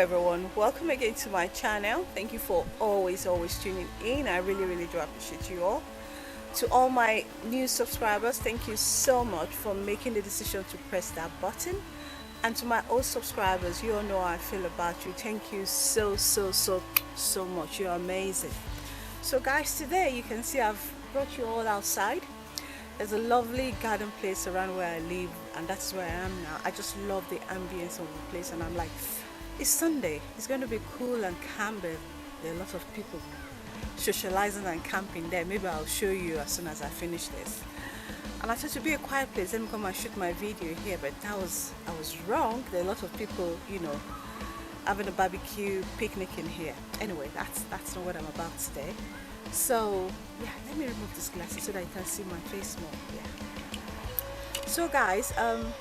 everyone, welcome again to my channel. Thank you for always tuning in. I really do appreciate you all. To all my new subscribers, thank you so much for making the decision to press that button. And to my old subscribers, you all know how I feel about you. Thank you so much. You're amazing. So guys, today you can see I've brought you all outside. There's a lovely garden place around where I live, and that's where I am now. I just love the ambience of the place, and I'm like, it's Sunday, it's going to be cool and calm. There are a lot of people socializing and camping there. Maybe I'll show you as soon as I finish this. And I thought to be a quiet place, let me come and shoot my video here, but I was wrong. There are a lot of people, you know, having a barbecue, picnicking here. Anyway, that's not what I'm about today. So yeah, let me remove this glasses so that you can see my face more. Yeah. So guys,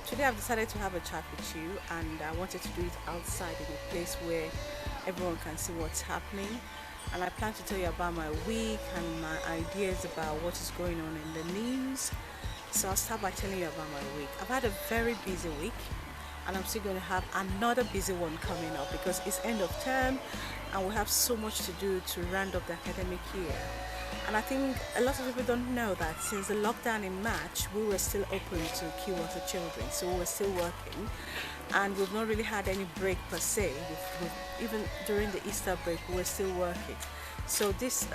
today I've decided to have a chat with you, and I wanted to do it outside in a place where everyone can see what's happening. And I plan to tell you about my week and my ideas about what is going on in the news. So I'll start by telling you about my week. I've had a very busy week, and I'm still going to have another busy one coming up because it's end of term and we have so much to do to round up the academic year. And I think a lot of people don't know that since the lockdown in March, we were still open to Keywwater children, so we were still working, and we've not really had any break per se. Even during the Easter break, we were still working. So this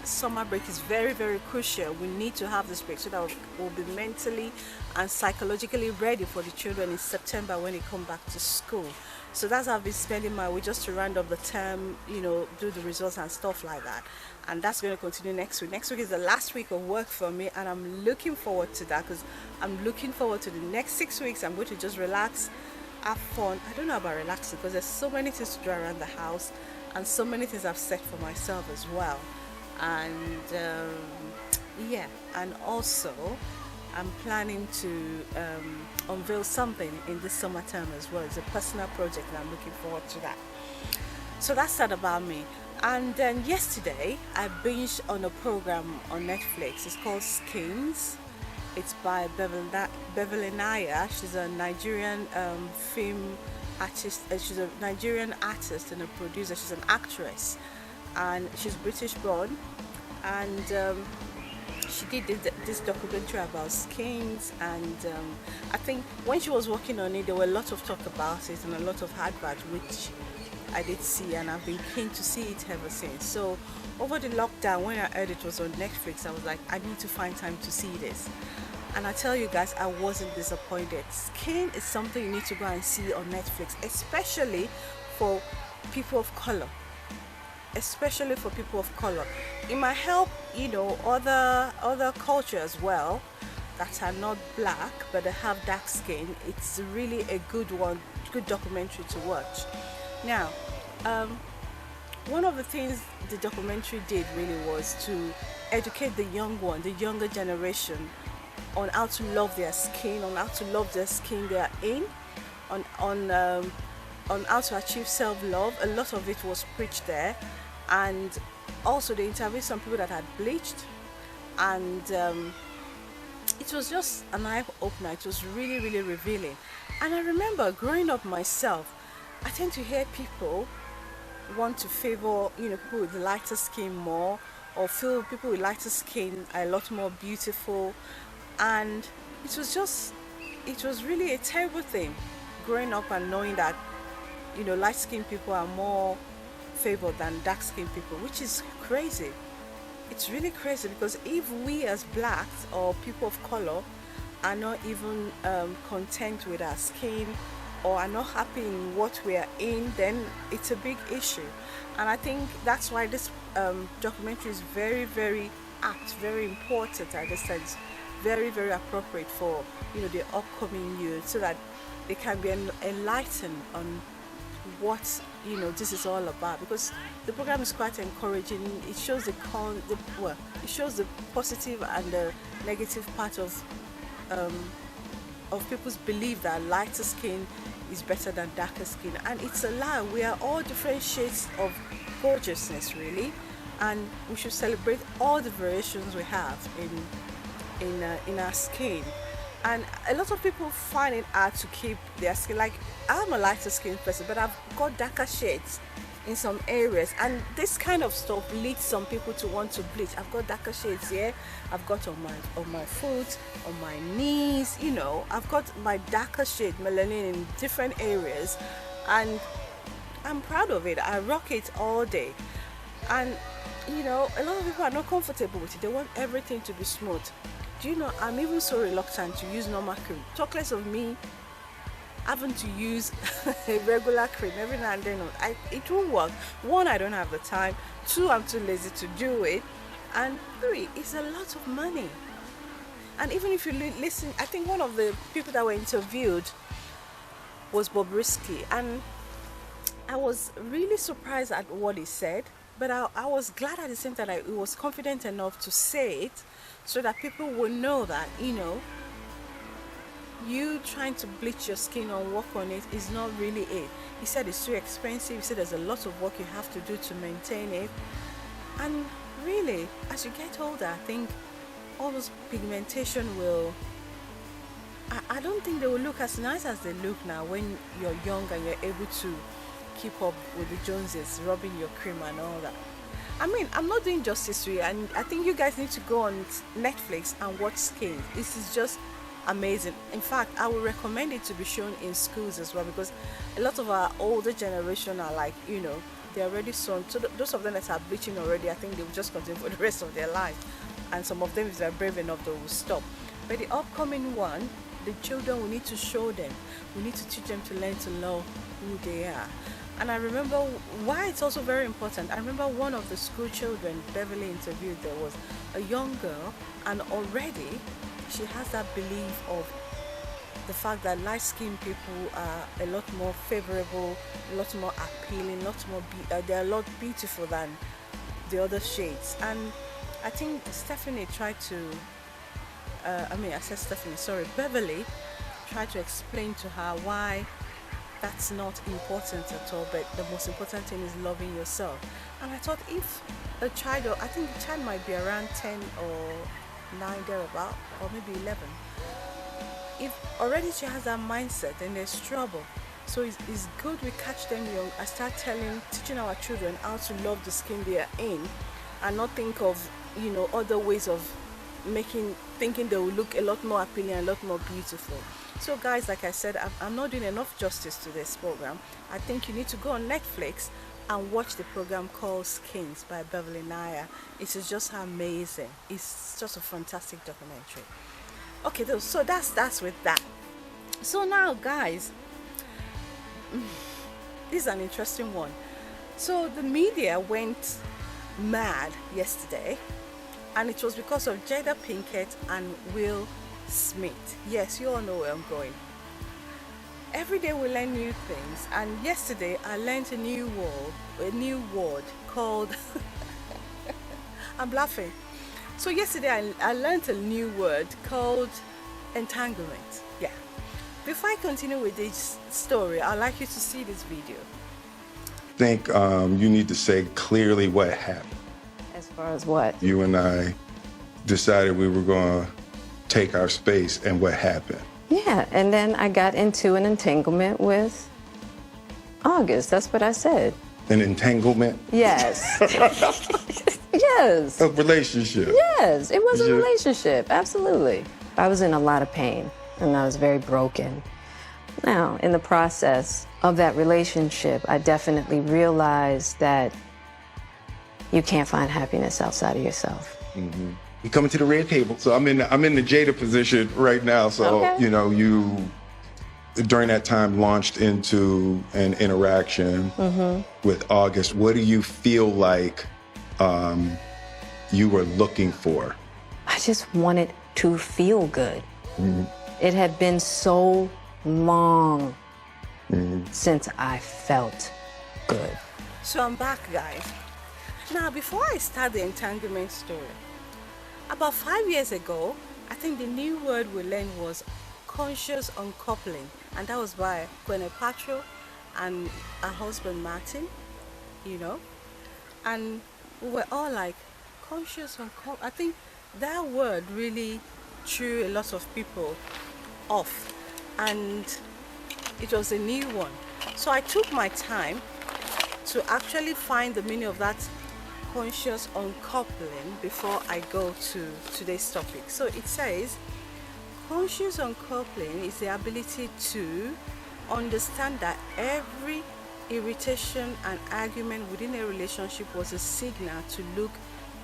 summer break is very crucial. We need to have this break so that we'll be mentally and psychologically ready for the children in September when they come back to school. So that's how I've been spending my week, just to round up the term, you know, do the results and stuff like that. And that's going to continue next week. Next week is the last week of work for me, and I'm looking forward to that because I'm looking forward to the next 6 weeks. I'm going to just relax, have fun. I don't know about relaxing because there's so many things to do around the house and so many things I've set for myself as well. And yeah, and also I'm planning to unveil something in this summer term as well. It's a personal project and I'm looking forward to that. So that's that about me. And then yesterday I binged on a program on Netflix. It's called Skins. It's by Beverly Naya. She's a Nigerian film artist. She's a Nigerian artist and a producer. She's an actress, and she's British born. And she did this documentary about skins, and I think when she was working on it, there were a lot of talk about it and a lot of advert, which I did see, and I've been keen to see it ever since. So over the lockdown, when I heard it was on Netflix, I was like, I need to find time to see this. And I tell you guys, I wasn't disappointed. Skin is something you need to go and see on Netflix, especially for people of color. Especially for people of color. It might help, you know, other culture as well that are not black but they have dark skin. It's really a good one, good documentary to watch. Now, one of the things the documentary did really was to educate the younger generation on how to love their skin, on how to love their skin they are in, on how to achieve self-love. A lot of it was preached there. And also they interviewed some people that had bleached, and it was just an eye-opener. It was really revealing. And I remember growing up myself, I tend to hear people want to favor, you know, people with lighter skin more, or feel people with lighter skin are a lot more beautiful. And it was really a terrible thing growing up and knowing that, you know, light-skinned people are more favored than dark-skinned people, which is crazy. It's really crazy, because if we as blacks or people of color are not even content with our skin or are not happy in what we are in, then it's a big issue. And I think that's why this documentary is very apt, very important. I understand, very appropriate for, you know, the upcoming youth, so that they can be enlightened on what, you know, this is all about. Because the program is quite encouraging. It shows it shows the positive and the negative part of people's belief that lighter skin is better than darker skin, and it's a lie. We are all different shades of gorgeousness, really, and we should celebrate all the variations we have in our skin. And a lot of people find it hard to keep their skin. Like, I'm a lighter skin person, but I've got darker shades in some areas, and this kind of stuff leads some people to want to bleach. I've got darker shades here. I've got on my foot, on my knees. You know, I've got my darker shade melanin in different areas, and I'm proud of it. I rock it all day. And you know, a lot of people are not comfortable with it. They want everything to be smooth. Do you know, I'm even so reluctant to use normal cream. Talk less of me having to use a regular cream every now and then. It won't work. One, I don't have the time. Two, I'm too lazy to do it. And three, it's a lot of money. And even if you listen, I think one of the people that were interviewed was Bobrisky, and I was really surprised at what he said, but I was glad at the same time that he was confident enough to say it, so that people will know that, you know, you trying to bleach your skin or work on it is not really it. He said it's too expensive. He said there's a lot of work you have to do to maintain it. And really, as you get older, I think all those pigmentation will, I don't think they will look as nice as they look now when you're young and you're able to keep up with the Joneses, rubbing your cream and all that. I mean, I'm not doing justice to it, and I think you guys need to go on Netflix and watch Skin. This is just amazing. In fact, I would recommend it to be shown in schools as well, because a lot of our older generation are like, you know, they're already shown. So those of them that are bleaching already, I think they will just continue for the rest of their life. And some of them, if they're brave enough, they will stop. But the upcoming one, the children, we need to show them. We need to teach them to learn to love who they are. And I remember why it's also very important. I remember one of the school children Beverly interviewed, there was a young girl, and already she has that belief of the fact that light-skinned people are a lot more favorable, a lot more appealing, a lot more they're a lot beautiful than the other shades. And I think Stephanie tried to, Beverly tried to explain to her why that's not important at all, but the most important thing is loving yourself. And I thought, if a child, or I think the child might be around 10 or 9 thereabout, or maybe 11, if already she has that mindset, then there's trouble. So it's good we catch them young and start teaching our children how to love the skin they are in, and not think of, you know, other ways of thinking they will look a lot more appealing and a lot more beautiful. So guys, like I said, I'm not doing enough justice to this program. I think you need to go on Netflix and watch the program called Skins by Beverly Naya. It is just amazing. It's just a fantastic documentary. Okay, so that's with that. So now, guys, this is an interesting one. So the media went mad yesterday, and it was because of Jada Pinkett and Will Smith. Yes, you all know where I'm going. Every day we learn new things, and yesterday I learned a new word called I'm laughing. So yesterday I learned a new word called entanglement. Yeah. Before I continue with this story, I'd like you to see this video. I think you need to say clearly what happened. As far as what? You and I decided we were going to take our space, and what happened? Yeah, and then I got into an entanglement with August. That's what I said. An entanglement? Yes. Yes. A relationship? Yes, it was a relationship, absolutely. I was in a lot of pain, and I was very broken. Now, in the process of that relationship, I definitely realized that you can't find happiness outside of yourself. Mm-hmm. You coming to the red table. So I'm in the Jada position right now. So, okay. You know, you during that time launched into an interaction with August. What do you feel like you were looking for? I just wanted to feel good. It had been so long since I felt good. So I'm back, guys. Now, before I start the entanglement story, about 5 years ago, I think the new word we learned was conscious uncoupling, and that was by Gwyneth Paltrow and her husband Martin, you know, and we were all like, conscious uncoupling. I think that word really threw a lot of people off, and it was a new one. So I took my time to actually find the meaning of that conscious uncoupling before I go to today's topic. So it says conscious uncoupling is the ability to understand that every irritation and argument within a relationship was a signal to look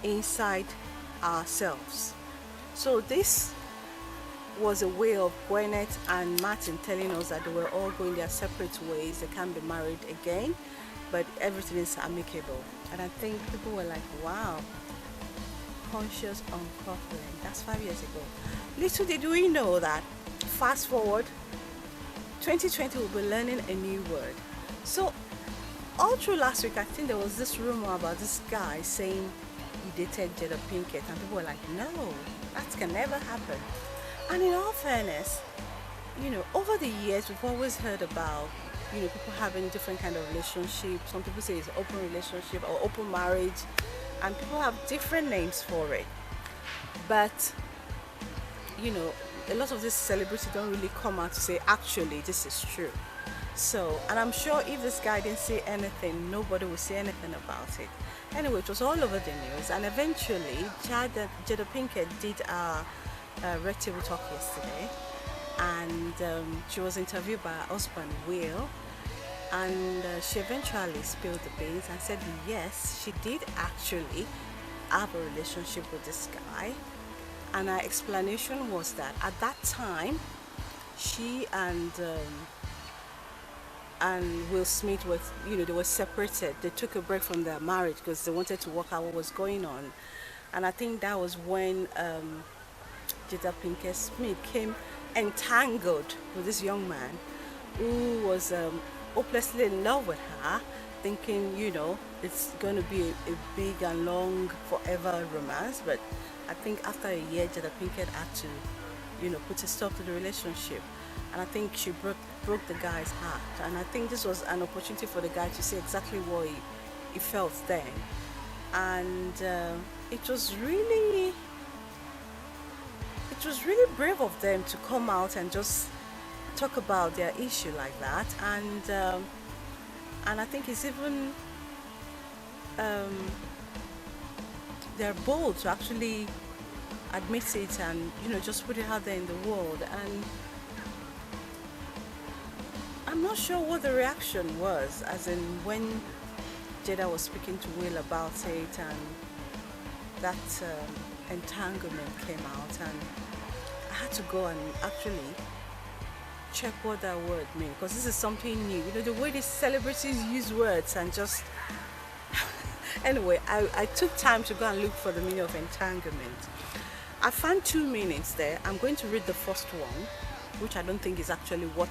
inside ourselves. So this was a way of Gwyneth and Martin telling us that they were all going their separate ways, they can't be married again, but everything is amicable. And I think people were like, wow, conscious uncoupling. That's 5 years ago. Little did we know that fast forward 2020 we'll be learning a new word. So all through last week I think there was this rumor about this guy saying he dated Jada Pinkett, and people were like, no, that can never happen. And in all fairness, over the years we've always heard about people having different kind of relationships. Some people say it's open relationship or open marriage, and people have different names for it. But a lot of these celebrities don't really come out to say actually this is true. So, and I'm sure if this guy didn't say anything, nobody would say anything about it. Anyway, it was all over the news, and eventually Jada Pinkett did a Red Table Talk yesterday, and she was interviewed by her husband Will, and she eventually spilled the beans and said yes, she did actually have a relationship with this guy. And her explanation was that at that time she and Will Smith was, they were separated. They took a break from their marriage because they wanted to work out what was going on. And I think that was when Jada Pinkett Smith came entangled with this young man who was hopelessly in love with her, thinking, it's going to be a big and long forever romance. But I think after a year, Jada Pinkett had to, put a stop to the relationship. And I think she broke the guy's heart. And I think this was an opportunity for the guy to say exactly what he felt then. And it was really brave of them to come out and just talk about their issue like that. And I think it's even they're bold to actually admit it and just put it out there in the world. And I'm not sure what the reaction was, as in when Jada was speaking to Will about it and that entanglement came out, and I had to go and actually check what that word means, because this is something new. The way these celebrities use words and just anyway, I took time to go and look for the meaning of entanglement. I found two meanings there. I'm going to read the first one, which I don't think is actually what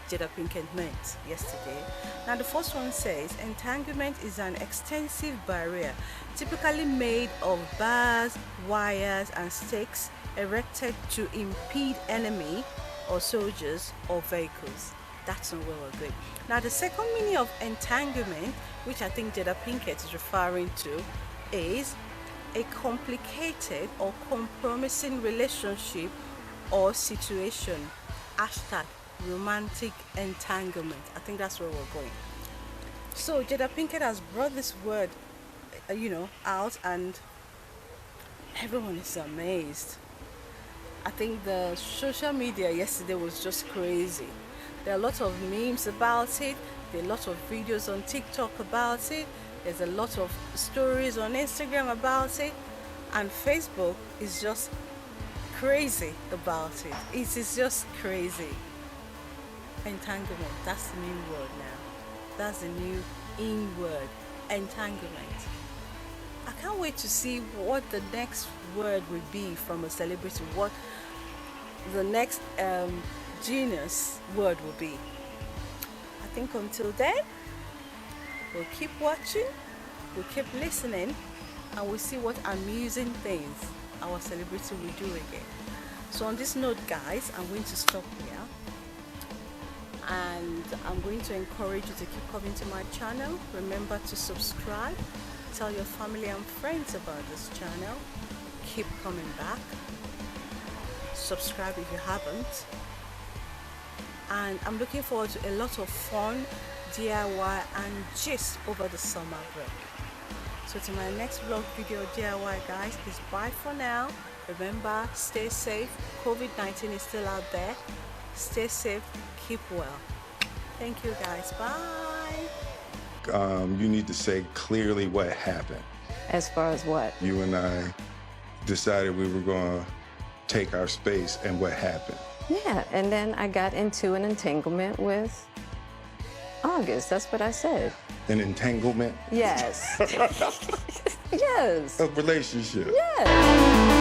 Jada Pinkett meant yesterday. Now the first one says, entanglement is an extensive barrier typically made of bars, wires and stakes erected to impede enemy or soldiers or vehicles. That's not where we're going. Now the second meaning of entanglement, which I think Jada Pinkett is referring to, is a complicated or compromising relationship or situation. Hashtag romantic entanglement. I think that's where we're going. So Jada Pinkett has brought this word out, and everyone is amazed. I think the social media yesterday was just crazy. There are a lot of memes about it. There are a lot of videos on TikTok about it. There's a lot of stories on Instagram about it. And Facebook is just crazy about it. It is just crazy. Entanglement. That's the new word now. That's the new in word. Entanglement. I can't wait to see what the next word will be from a celebrity. What the next genius word will be. I think until then, we'll keep watching, we'll keep listening, and we'll see what amusing things our celebrity will do again. So on this note, guys, I'm going to stop here, and I'm going to encourage you to keep coming to my channel. Remember to subscribe, tell your family and friends about this channel, keep coming back, subscribe if you haven't, and I'm looking forward to a lot of fun, DIY, and gist over the summer break. So to my next vlog video DIY, guys, is bye for now. Remember, stay safe. COVID-19 is still out there. Stay safe, keep well. Thank you, guys. Bye. You need to say clearly what happened. As far as what? You and I decided we were going to take our space, and what happened? Yeah, and then I got into an entanglement with August. That's what I said. An entanglement? Yes. Yes. A relationship? Yes.